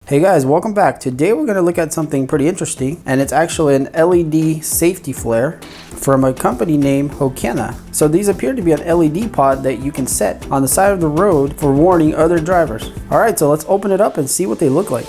Hey guys, welcome back. Today we're going to look at something pretty interesting, and it's actually an LED safety flare from a company named Hokena. So these appear to be an LED pod that you can set on the side of the road for warning other drivers. Alright, so let's open it up and see what they look like.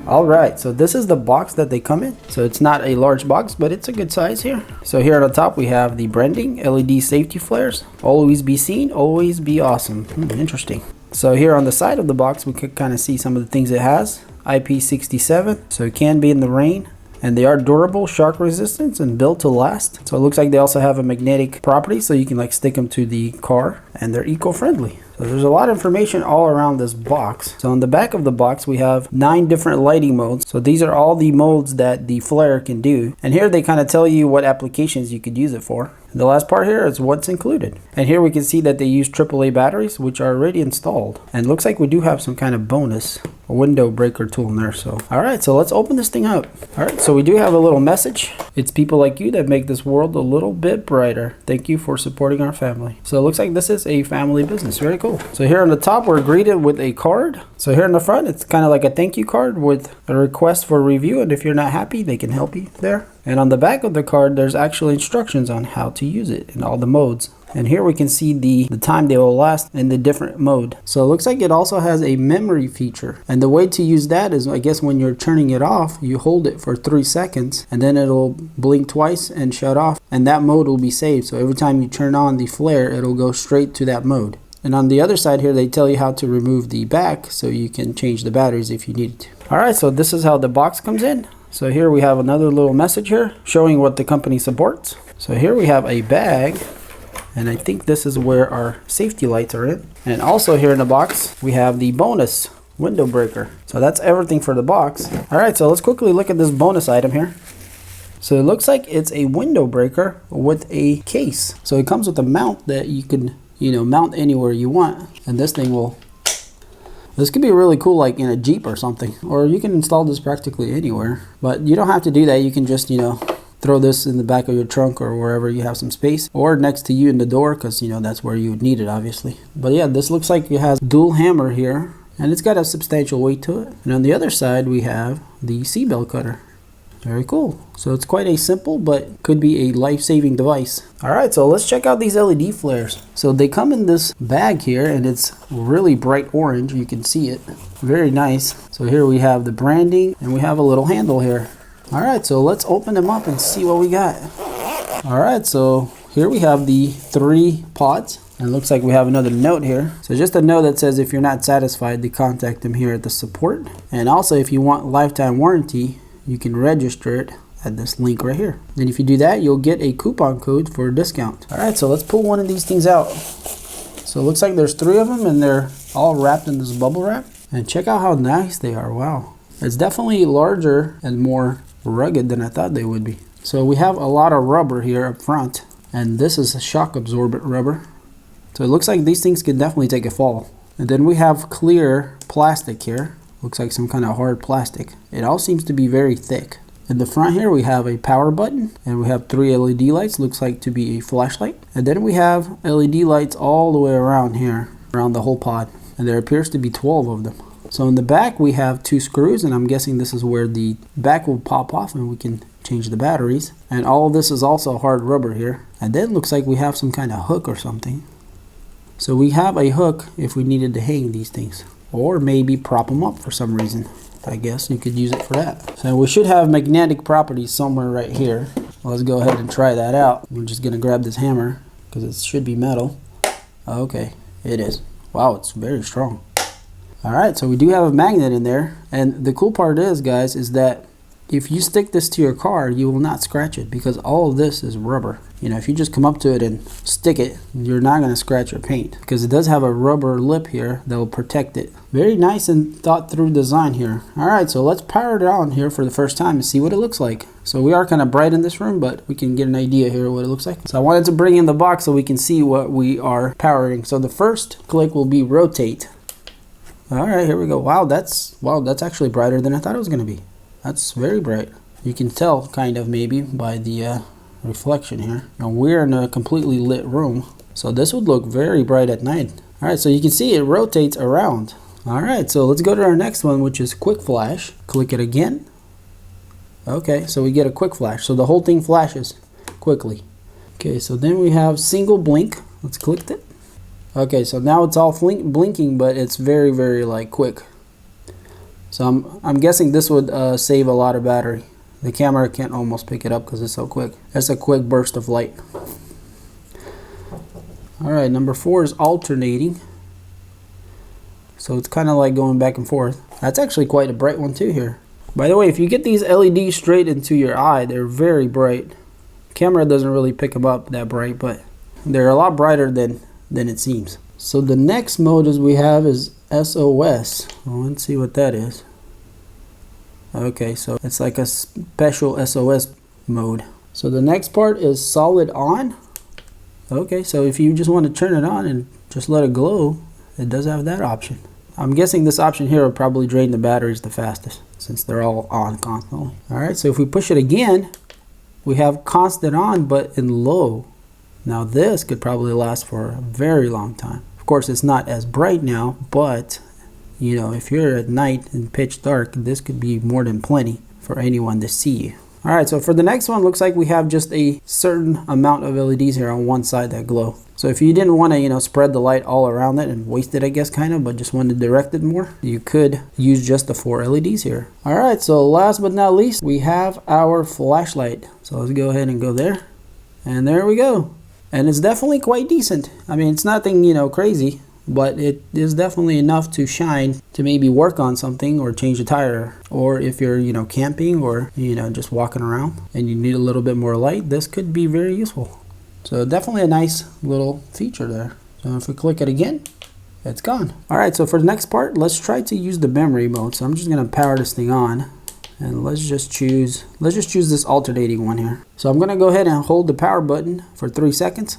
Alright, so this is the box that they come in. So it's not a large box, but it's a good size here. So here on the top we have the branding, LED safety flares. Always be seen, always be awesome. Interesting. So here on the side of the box we could kind of see some of the things it has. IP67, so it can be in the rain. And they are durable, shock resistant, and built to last. So it looks like they also have a magnetic property, so you can like stick them to the car, and they're eco-friendly. So there's a lot of information all around this box. So on the back of the box we have 9 different lighting modes. So these are all the modes that the flare can do. And here they kind of tell you what applications you could use it for. The last part here is what's included. And here we can see that they use AAA batteries, which are already installed. And looks like we do have some kind of bonus, a window breaker tool in there. So alright, so let's open this thing up. Alright, so we do have a little message. It's people like you that make this world a little bit brighter. Thank you for supporting our family. So it looks like this is a family business. Very cool. So here on the top we're greeted with a card. So here in the front it's kind of like a thank you card with a request for review, and if you're not happy they can help you there. And on the back of the card there's actually instructions on how to use it in all the modes. And here we can see the time they will last in the different mode. So it looks like it also has a memory feature. And the way to use that is, I guess, when you're turning it off, you hold it for 3 seconds and then it'll blink twice and shut off. And that mode will be saved. So every time you turn on the flare, it'll go straight to that mode. And on the other side here, they tell you how to remove the back so you can change the batteries if you need to. Alright, so this is how the box comes in. So here we have another little message here showing what the company supports. So here we have a bag. And I think this is where our safety lights are in. And also here in the box, we have the bonus window breaker. So that's everything for the box. All right, so let's quickly look at this bonus item here. So it looks like it's a window breaker with a case. So it comes with a mount that you can, mount anywhere you want. And this thing will, this could be really cool, like in a Jeep or something. Or you can install this practically anywhere. But you don't have to do that. You can just, throw this in the back of your trunk or wherever you have some space, or next to you in the door, because that's where you would need it, obviously. But yeah, this looks like it has dual hammer here, and it's got a substantial weight to it. And on the other side we have the Seatbelt cutter. Very cool. So it's quite a simple but could be a life-saving device. Alright, so let's check out these LED flares. So they come in this bag here, and it's really bright orange. You can see it. Very nice. So here we have the branding, and we have a little handle here. Alright, so let's open them up and see what we got. Alright, so here we have the 3 pods. And it looks like we have another note here. So just a note that says if you're not satisfied, to contact them here at the support. And also if you want lifetime warranty, you can register it at this link right here. And if you do that, you'll get a coupon code for a discount. Alright, so let's pull one of these things out. So it looks like there's 3 of them, and they're all wrapped in this bubble wrap. And check out how nice they are. Wow. It's definitely larger and more rugged than I thought they would be. So we have a lot of rubber here up front, and this is a shock absorbent rubber. So it looks like these things can definitely take a fall. And then we have clear plastic here. Looks like some kind of hard plastic. It all seems to be very thick. In the front here we have a power button, and we have 3 LED lights, looks like to be a flashlight. And then we have LED lights all the way around here, around the whole pod. And there appears to be 12 of them. So in the back we have 2 screws, and I'm guessing this is where the back will pop off and we can change the batteries. And all of this is also hard rubber here. And then looks like we have some kind of hook or something. So we have a hook if we needed to hang these things, or maybe prop them up for some reason. I guess you could use it for that. So we should have magnetic properties somewhere right here. Let's go ahead and try that out. We're just gonna grab this hammer because it should be metal. Okay, it is. Wow, it's very strong. Alright, so we do have a magnet in there, and the cool part is, guys, is that if you stick this to your car, you will not scratch it because all of this is rubber. You know, if you just come up to it and stick it, you're not going to scratch your paint because it does have a rubber lip here that will protect it. Very nice and thought through design here. All right, so let's power it on here for the first time and see what it looks like. So we are kind of bright in this room, but we can get an idea here what it looks like. So I wanted to bring in the box so we can see what we are powering. So the first click will be rotate. All right, here we go. Wow, that's actually brighter than I thought it was going to be. That's very bright. You can tell kind of maybe by the reflection here. Now we're in a completely lit room, so this would look very bright at night. All right, so you can see it rotates around. All right, so let's go to our next one, which is quick flash. Click it again. Okay, so we get a quick flash. So the whole thing flashes quickly. Okay, so then we have single blink. Let's click it. Okay, so now it's all blinking, but it's very, very like quick. So I'm guessing this would save a lot of battery. The camera can't almost pick it up because it's so quick. That's a quick burst of light. All right, number 4 is alternating. So it's kind of like going back and forth. That's actually quite a bright one too here. By the way, if you get these LEDs straight into your eye, they're very bright. Camera doesn't really pick them up that bright, but they're a lot brighter than it seems. So the next mode we have is SOS. Well, let's see what that is. Okay, so it's like a special SOS mode. So the next part is solid on. Okay, so if you just want to turn it on and just let it glow, it does have that option. I'm guessing this option here will probably drain the batteries the fastest since they're all on constantly. All right, so if we push it again, we have constant on but in low. Now this could probably last for a very long time. Of course, it's not as bright now, but you know, if you're at night and pitch dark, this could be more than plenty for anyone to see you. All right, so for the next one, looks like we have just a certain amount of LEDs here on one side that glow. So if you didn't want to, you know, spread the light all around it and waste it, I guess, kind of, but just wanted to direct it more, you could use just the 4 LEDs here. All right, so last but not least, we have our flashlight. So let's go ahead and go there. And there we go. And it's definitely quite decent. I mean, it's nothing, you know, crazy, but it is definitely enough to shine to maybe work on something or change a tire. Or if you're, you know, camping or, you know, just walking around and you need a little bit more light, this could be very useful. So definitely a nice little feature there. So if we click it again, it's gone. All right, so for the next part, let's try to use the memory mode. So I'm just gonna power this thing on and let's just choose this alternating one here. So I'm gonna go ahead and hold the power button for 3 seconds.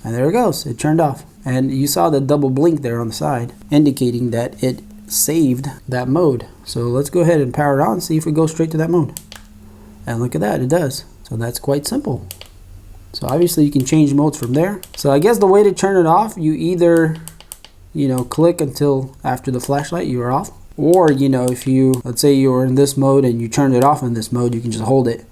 And there it goes, it turned off. And you saw the double blink there on the side, indicating that it saved that mode. So let's go ahead and power it on, see if we go straight to that mode. And look at that, it does. So that's quite simple. So obviously you can change modes from there. So I guess the way to turn it off, you either, you know, click until after the flashlight you are off. Or, you know, if you, let's say you were in this mode and you turned it off in this mode, you can just hold it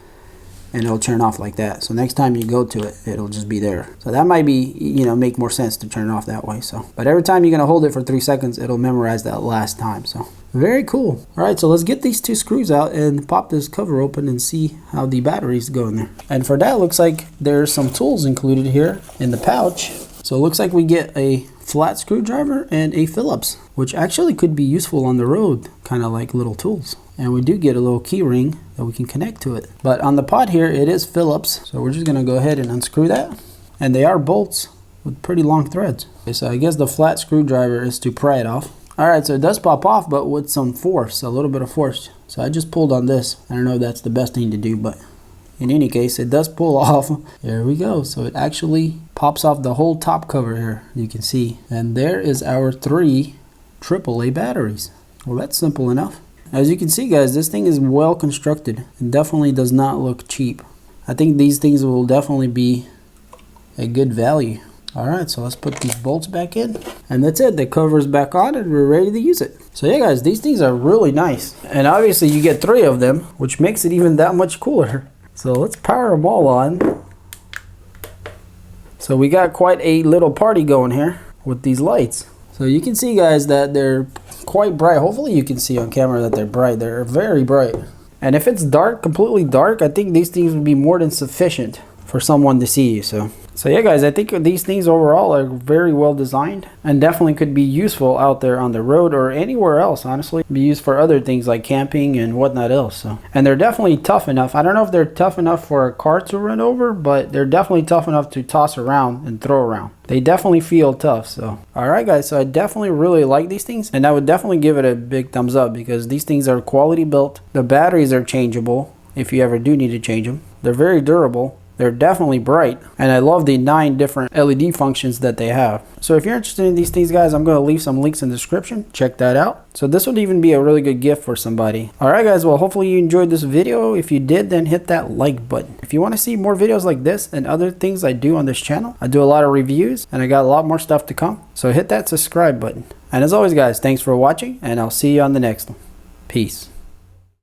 and it'll turn off like that. So next time you go to it, it'll just be there. So that might be, you know, make more sense to turn it off that way. So, but every time you're gonna hold it for 3 seconds, it'll memorize that last time. So very cool. All right, so let's get these 2 screws out and pop this cover open and see how the batteries go in there. And for that, looks like there's some tools included here in the pouch. So it looks like we get a flat screwdriver and a Phillips, which actually could be useful on the road, kind of like little tools. And we do get a little key ring that we can connect to it. But on the pod here, it is Phillips. So we're just gonna go ahead and unscrew that. And they are bolts with pretty long threads. Okay, so I guess the flat screwdriver is to pry it off. All right, so it does pop off, but with some force, a little bit of force. So I just pulled on this. I don't know if that's the best thing to do, but in any case, it does pull off. There we go. So it actually pops off the whole top cover here, you can see. And there is our 3 AAA batteries. Well, that's simple enough. As you can see, guys, this thing is well constructed and definitely does not look cheap. I think these things will definitely be a good value. All right, so let's put these bolts back in. And that's it, the cover's back on and we're ready to use it. So yeah, guys, these things are really nice. And obviously you get 3 of them, which makes it even that much cooler. So let's power them all on. So we got quite a little party going here with these lights. So you can see, guys, that they're quite bright. Hopefully you can see on camera that they're bright. They're very bright. And if it's dark, completely dark, I think these things would be more than sufficient for someone to see you. So So yeah guys, I think these things overall are very well designed and definitely could be useful out there on the road or anywhere else, honestly. Be used for other things like camping and whatnot else. So, and they're definitely tough enough. I don't know if they're tough enough for a car to run over, but they're definitely tough enough to toss around and throw around. They definitely feel tough. So alright guys, so I definitely really like these things, and I would definitely give it a big thumbs up because these things are quality built. The batteries are changeable if you ever do need to change them. They're very durable. They're definitely bright, and I love the 9 different LED functions that they have. So if you're interested in these things guys, I'm going to leave some links in the description. Check that out. So this would even be a really good gift for somebody. Alright guys, well hopefully you enjoyed this video. If you did, then hit that like button. If you want to see more videos like this and other things I do on this channel, I do a lot of reviews and I got a lot more stuff to come. So hit that subscribe button. And as always guys, thanks for watching, and I'll see you on the next one. Peace.